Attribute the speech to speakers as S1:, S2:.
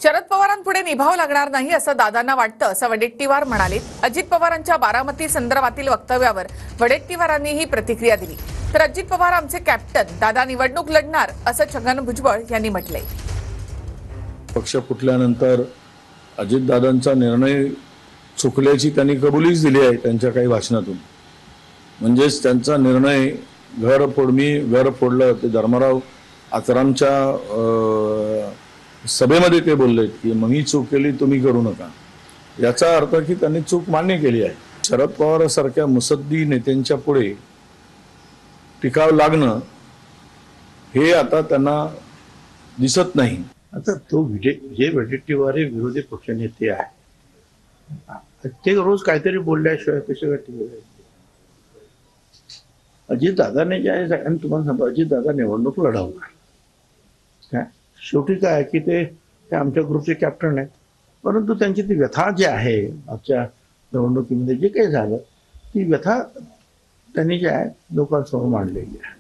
S1: शरद पवारांपुढे निभाव लागणार नाही असं दादांना वाटतं, असं वडेट्टीवार म्हणाले। अजित पवारांच्या बारामती संदर्भातील वक्तव्यावर वडेट्टीवारांनी ही प्रतिक्रिया दिली। तर अजित पवार आमचे कॅप्टन, दादा निवडणूक लढणार असं छगन भुजबळ यांनी म्हटलंय।
S2: पक्ष फुटल्यानंतर अजितदादांचा निर्णय चुकल्याची त्यांनी कबुलीच दिली आहे त्यांच्या काही भाषणातून। म्हणजेच त्यांचा निर्णय घर फोडलं ते धर्मराव आचरामच्या सभेमध्ये ते बोलले की मग ही चूक केली तुम्ही करू नका, याचा अर्थ की त्यांनी चूक मान्य केली आहे। शरद पवारांसारख्या मुसद्दी नेत्यांच्या पुढे टिकाव लागणं हे आता त्यांना दिसत नाही।
S3: आता तो जे वडेट्टीवार विरोधी पक्षनेते आहे ते रोज काहीतरी बोलल्याशिवाय कसे वाटते। अजितदादाने जे आहे आणि तुम्हाला सांगतो अजितदादा निवडणूक लढवणार काय, शेवटी काय की ते आमच्या ग्रुपचे कॅप्टन आहेत, परंतु त्यांची ती व्यथा जी आहे आजच्या निवडणुकीमध्ये जे काही झालं ती व्यथा त्यांनी जे आहे लोकांसमोर मांडलेली आहे।